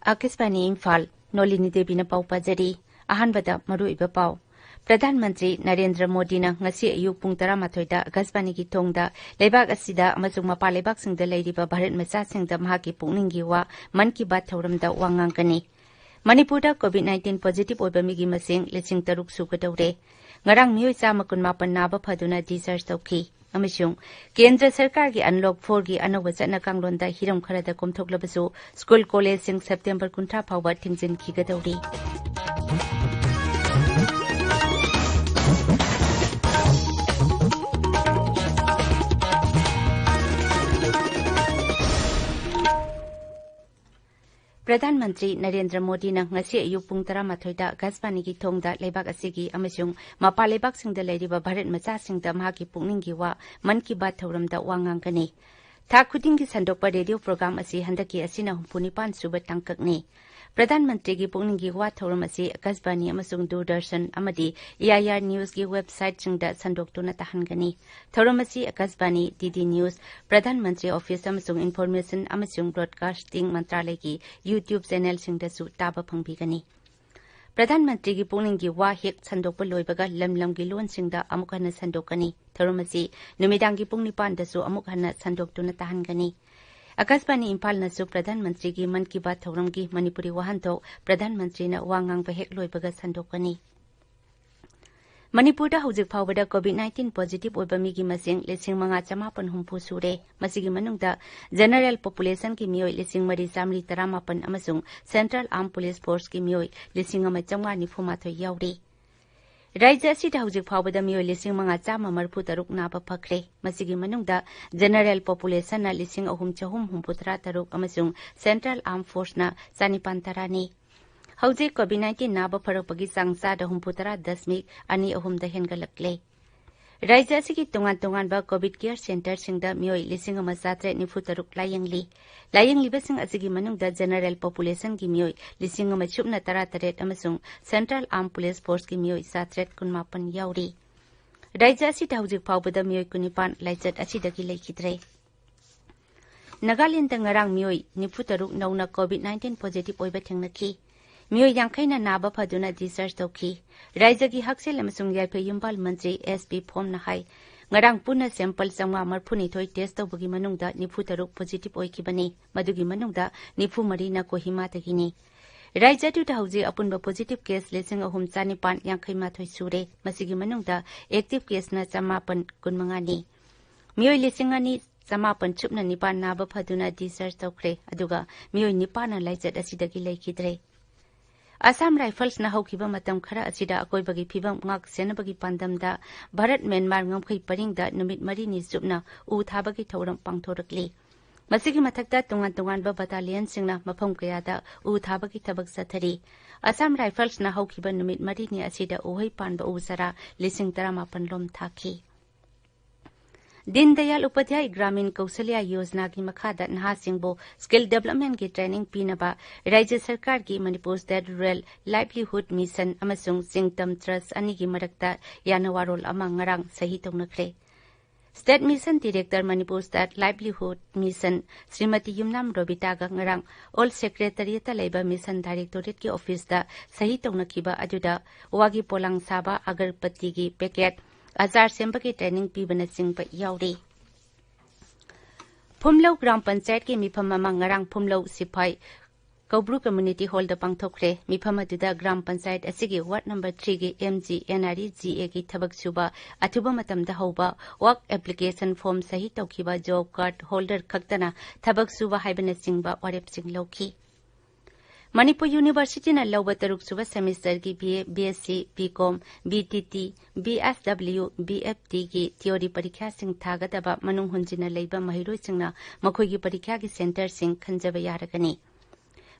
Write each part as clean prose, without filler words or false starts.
Akasbani Imphal, Nolini Devi na pau pajari, ahanbada maru iba pau. Pradhan Mantri Narendra Modi na ngasi ayuk pung 13 da Akasbani ki thongda leibak asida amasung mapa leibak singda leiriba Bharat macha singda mahaki pungningi wa man ki baat thauramda wangang kani. Manipurda COVID-19 positive oiba migi masing lising taruk sugadawre. Ngarang miyoi chama kunmapan naba phaduna discharge tawki. Amishung, Kendra Sarkar ki Unlock 4 ki anawa chatna kanglonda hiram kharada komthoklabasu school college sing September 19 phawba thingjin khigadawri. Pradhan Mantri Narendra Modi na ngasi ayuk pung 13 da Akasbani ki thongda leibak asigi amasung mapa leibak singda leiriba Bharat macha singda mahaki pungningi wa man ki baat thauramda wangang kani. Tha khuding ki sandokpa radio program asi handaki asina 65 suba tangkakni. Pradhan Mantri ki pungningi wa thauram asi Akasbani amasung Doordarshan amadi EIR News ki website singda sandoktuna tahangani. Thauram asi Akasbani DD News Pradhan Mantri Office amasung Information amasung Broadcasting Mantralay ki YouTube channel singda su taba phangbigani. Pradhan Mantri ki pungningi wa hek sandokpa loibaga lamlam ki lon singda amuk hana sandokani. Thauram asi numidang ki pung 9 da su amuk hana sandoktuna tahangani. Akasbani Imphal na su Pradhan Mantri ki man ki baat thauram ki Manipuri wahanto Pradhan Mantri na wangang bahek loibaga sandokani. Manipurda hujik phawbada COVID-19 positive oiba migi masing 5,500 sure. Masigi manungda general population ki miyoi 3,318 amasung Central Armed Police Force ki miyoi 1,990 yauri. Rajya asida hujik phawbada miyoi 5,536 naba phakre. Masigi manungda general population na 3,363 amasung Central Armed Force na 930 Hauze COVID-19 naba pharakpagi sangsa da 63.23 da hengalakle. Rajya asigi tungan ba COVID care center singda miyoi 1,793 layangli. Layangli basing asigi manungda general population ki miyoi 1,138 amasung Central Armed Police Force ki miyoi 718 yauri. Rajya asida hujik phawbada miyoi 19 laichat asidagi leikhitre. Nagaland ngarang miyoi 93 nauna COVID-19 positive oiba thengnaki. Miyoi yangkhaina naba phaduna discharge tawki. Rajya ki haksel amasung yaipe yumbal mantri SP Phom na hai. Ngarang puna sample sangwa marphuni thoi test tawbagi manungda 93 positive oikibani. Madugi manungda 93 na Kohima tagini. Rajya tu hauji apunba positive case 3,950 sure. Masigi manungda active case na 515 ni. Miyoi 2,950 naba phaduna discharge tawkre. Aduga miyoi 9 na laichat asidagi leikidre. Assam Rifles na haukiba matam khara asida akoibagi phibam ngak senabagi pandamda Bharat Myanmar ngamkhai paringda numit mari ni supna u thabagi thauram pangthorakli. Masigi mathakta tungan ba battalion singna mafam kayada u thabagi thabak sathari. Assam Rifles na haukiba numit mari ni asida uhai panba usara 13 lom thaki. Din Dayal Upadhyay Gramin Kausalya Yojana की मखादा नहासिंगबो skill development की training पीनबा राज्य सरकार की Manipur state rural livelihood mission अमसुंग सिंगतम ट्रस्ट अनि की मरक्ता यानवारोल अमा ngarang सही तौनखरे state mission director Manipur state livelihood mission Shrimati Yumnam Robita गा ngarang ऑल सेक्रेटरीट लेबा मिशन डायरेक्टोरेट की ऑफिस दा सही तौनखिबा अजुदा वागी पोलांग साबा अगरबत्ती की packet Azar Sembaki training pibana singpa yauri. Phumlau Gram Panchayat ki mifama mangarang Phumlau Sipai Kaubru Community Hall da pangthokre mifama duda Gram Panchayat asigi Ward number 3 ki MG NRE GA ki thabak suba athuba matam da hoba work application form sahi tawkiba job card holder khaktana thabak suba haibana singba warep sing lauki. Manipur University na lauba taruk suba semester ki BA, BSc, BCom, BTT, BSW, BFT ki theory parikha sing thagadaba manung hunjina leiba mahiroi singna makhoi ki parikha ki center sing khanjaba yaragani.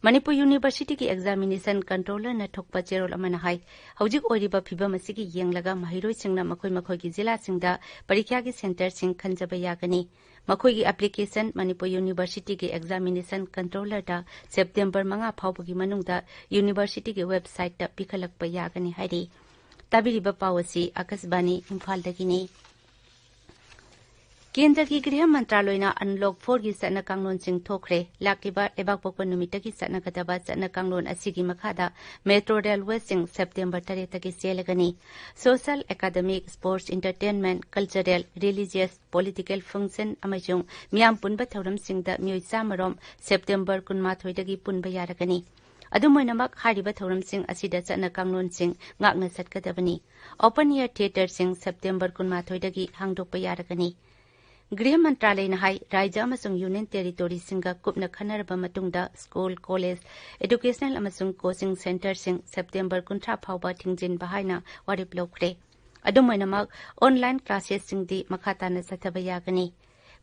Manipur University ki examination controller na thokpa cherol amana hai hojik oiriba phibam asigi yenglaga mahiroi singna makhoi ki jila singda parikha ki center sing khanjaba yagani. Makhoi ki application Manipur University ki examination controller da September 5 phawbagi manungda university ki website da pikhalakpa yagani hairi. Tabiriba pawasi Akasbani Imphal dagini. केंद्र की गृह मंत्रालय unlock 4 की सत्न कांगलोन सिंह थोखरे लाकिबा लेबाक पोकपा नुमित की सत्न गदबा सत्न कांगलोन असिगी मखादा मेट्रो रेलवे सिंह सेप्टेम्बर 3 की सेलगनी social academic sports entertainment cultural religious political function अमसुंग मियाम पुनबा थौरम सिंहदा मियोय चामरोम सेप्टेम्बर 18 दगी पुनबा यारगनी अदुमोइनमक हारिबा थौरमसिंग असिदा चना कांगलोनसिंग ngakna satgadabani open air theater sing September 18 dagi hangdokpa yaragani गृह मंत्रालय ने हाई राज्य अमसुंग यूनियन टेरिटोरी सिंगा कुपना खनरबा मतुंगदा स्कूल कॉलेज एजुकेशनल अमसुंग कोचिंग सेंटर सिंग सेप्टेम्बर 19 फाउबा थिंजिन बहाइना वारिप लौखरे अदुमोइनमक ऑनलाइन क्लासेस सिंगदी मखाताना सथबा यागनी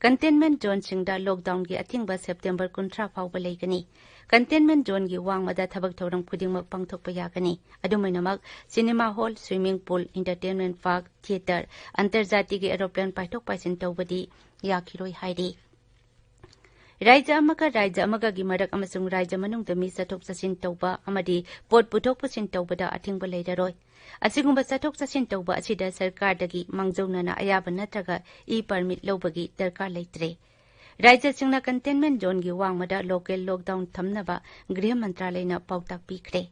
कंटेनमेंट जोन सिंगदा लॉकडाउन की अथिंगबा सेप्टेम्बर 19 फाउबा लेगनी कंटेनमेंट जोन की वांगमदा थबक थौरम खुदिंगमक पांगथोकपा यागनी अदुमोइनमक cinema hall swimming pool entertainment park theatre अंतर्जातीय एरोप्लेन पाइथोक पाइसिन तौबदी याखिरोय हाइरी राज्य अमगा की मरक अमसुंग राज्य मनुंगदा मी चथोक चसिन तौबा अमदी पोट पुथोक पसिन तौबदा अथिंगबा लेररोय असिगुंबा चथोक चसिन तौबा असिदा सरकारदगी मांगजौनना अयाबा नत्रगा ई परमिट लौबगी दरकार लेत्रे राज्य सिंगना कंटेनमेंट जोन की वांगमदा लोकल लॉकडाउन थमनबा गृह मंत्रालय न पाउताक पीखरे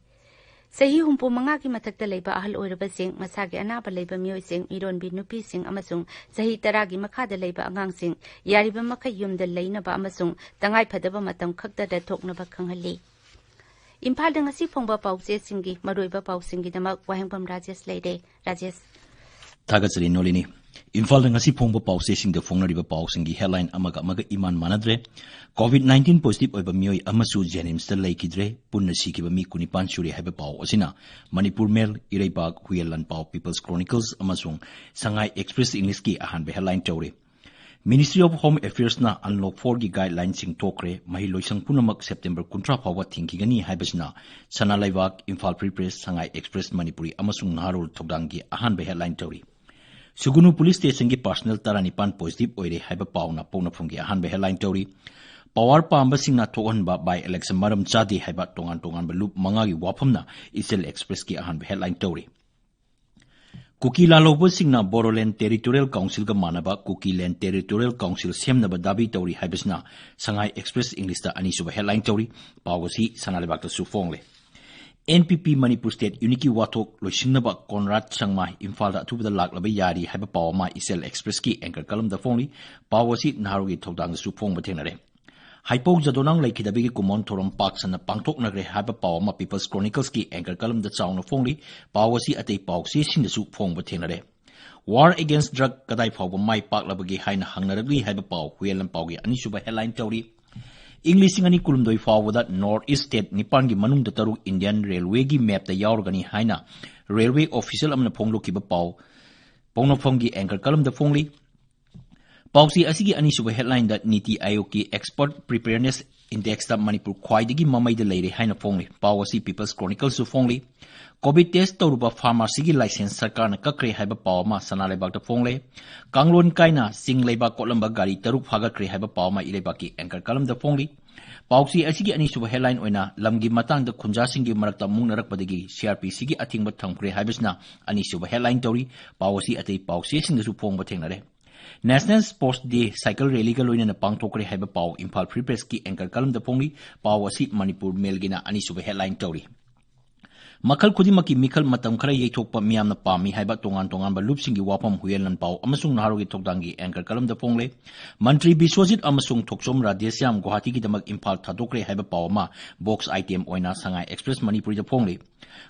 सही हुंपु मंगा की मथक्ता लेबा अहल ओइरबसिंग मसागे अनाबा लेबा मियोइसिंग इरोनबी नुपीसिंग अमसुंग सही 10 की मखादा लेबा अंगांसिंग यारिबा मखै युमदा लेनबा अमसुंग तंगाई फदबा मतम खक्तदा थोकनबा खंगहल्ली इम्फाल दंगसी फोंबा पाउसे सिंगी मरोइबा पाउसिंगी दमक वाहेंगबम राजेश लेदे राजेश थागचरी Nolini Imphal ngasi phongba pause sing de phongnariba pausing gi headline amaga iman manadre covid-19 positive oiba mioi amasu jenims ta leikidre punna sikiba mi kunipan suri haiba paw asina manipur mail ireibak huyelan paw people's chronicles amasung sangai express english ki ahan be headline tawre Ministry of Home Affairs na unlock 4 gi guidelines sing tokre mahi loisang punamak September 19 phawa thingkigani haibasna sana laibak Imphal Free Press sangai express manipuri amasung narul thogdang gi ahan be headline tawre Sugunu Police Station की personnel 19 positive ओइरे हाइबा पाउना पौनफुंगी अहानबे headline तौरी power पाम्बा सिंगना थोहनबा बाय इलेक्शन मरम चादी हाइबा तोंगान लूप मंगागी वाफमना इसेल एक्सप्रेस की अहानबे हेडलाइन तौरी कुकी लालोबो सिंगना बोरोलैंड टेरिटोरियल काउंसिल का मानबा कुकी लैंड टेरिटोरियल काउंसिल सेमनबा दाबी तौरी हाइबसना संगाई एक्सप्रेस इंग्लिश ता अनीसुबा हेडलाइन तौरी पावसी सनालेबाक सुफोंगले NPP Manipur State Unity Watok Loisingnaba Conrad Changma Imphal da thubada laklaba yari haiba pawma Isel Express ki anchor column da phongli pawasi naharugi thodang su phongba thenare Haipo jadonang laikidabigi kumon thorom park sana pangthok nagre haiba pawma People's Chronicles ki anchor column da chawna phongli pawasi atei pawsi sing da su phongba thenare War against drug kadai phawba mai paklabagi haina hangnaragli haiba paw huelan pawgi anisuba headline tawri English ngani kulumdoi fawda North East State Nipan gi manung da taru Indian Railway gi map da yaurgani haina Railway official amna phonglo ki ba paw pongno phonggi anchor column da phongli pawsi asigi ani suba headline da Niti Aayog ki export preparedness index da Manipur khwaidagi mamai da leire haina phongli pawasi People's Chronicles su phongli COVID test tauruba pharmacy gi license sarkar na kakre haiba pawma sanalebak da phongle kanglon kaina singleba kolamba gari taruk phaga kre haiba pawma ilebak ki anchor column da phongli pawsi asigi ani suba headline oina lamgi matang da khunja singi marakta mungnarak padagi CRPC gi athingba thangkre haibasna ani suba headline tauri pawsi atei pawsi sing da su phongba thengnare National Sports Day Cycle Rally ga loina na pangthokre haiba paw Imphal Free Press ki anchor column da phongli pawasi Manipur Mail gina ani suba headline tauri Makal khudimaki mikal matam khara yeithokpa miyamna pami haiba tongan ba lupsingi wapam huyelan paw amasung naharogi thokdangi anchor column da phongle Mantri Biswajit amasung Thoksom Rajesh yam Guwahati ki damak Imphal thadokre haiba pawma box item oina sangai express manipuri da phongle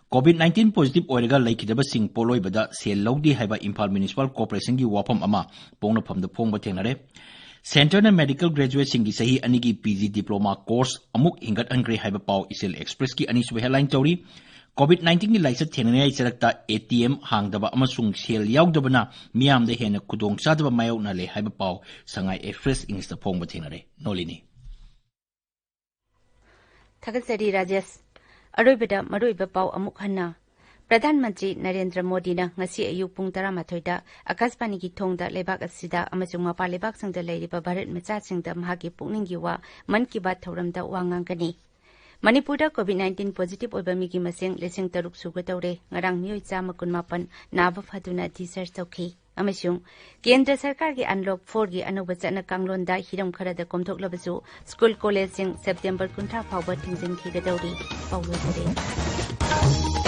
COVID-19 positive oirega laikidaba sing poloi bada sel lodi haiba Imphal Municipal Corporation gi wapam ama pongna pham da phongba thengnare Center na medical graduate singi sahi anigi PG diploma course amuk hingat angre haiba paw isel express ki ani su headline tauri COVID-19 की licence थेंगने चरकता ATM हांगदबा अमसुंग सेल याउदबना मियाम दे हेन कुदोंग चादबा मायोना ले हाइबा पाव संगाई एक्सप्रेस इंग्लिश द फोंग बथेंगरे नोलिनी थगसरी राजेश अरोइबदा मरोइबा पाव अमुक हन्ना प्रधानमंत्री नरेंद्र मोदी ना ngasi ayuk pung 13 da akasbani ki thongda lebak asida amasung mapa lebak sangda leiriba bharat macha singda mahagi pungning gi wa man ki baat thoram da wangang kani Manipur da COVID-19 positive oiba mi gi maseng leseng taruk suga tawre ngarang mioi chama kun mapan naba phaduna research tawki अमसुंग केंद्र सरकार की unlock 4 की अनोब चटना कांगलोंदा Hiram Khardah कोमथोकलबसु school college सिंग September 30 फाउबा थिंजिन खिगदौरी पाउलोदरे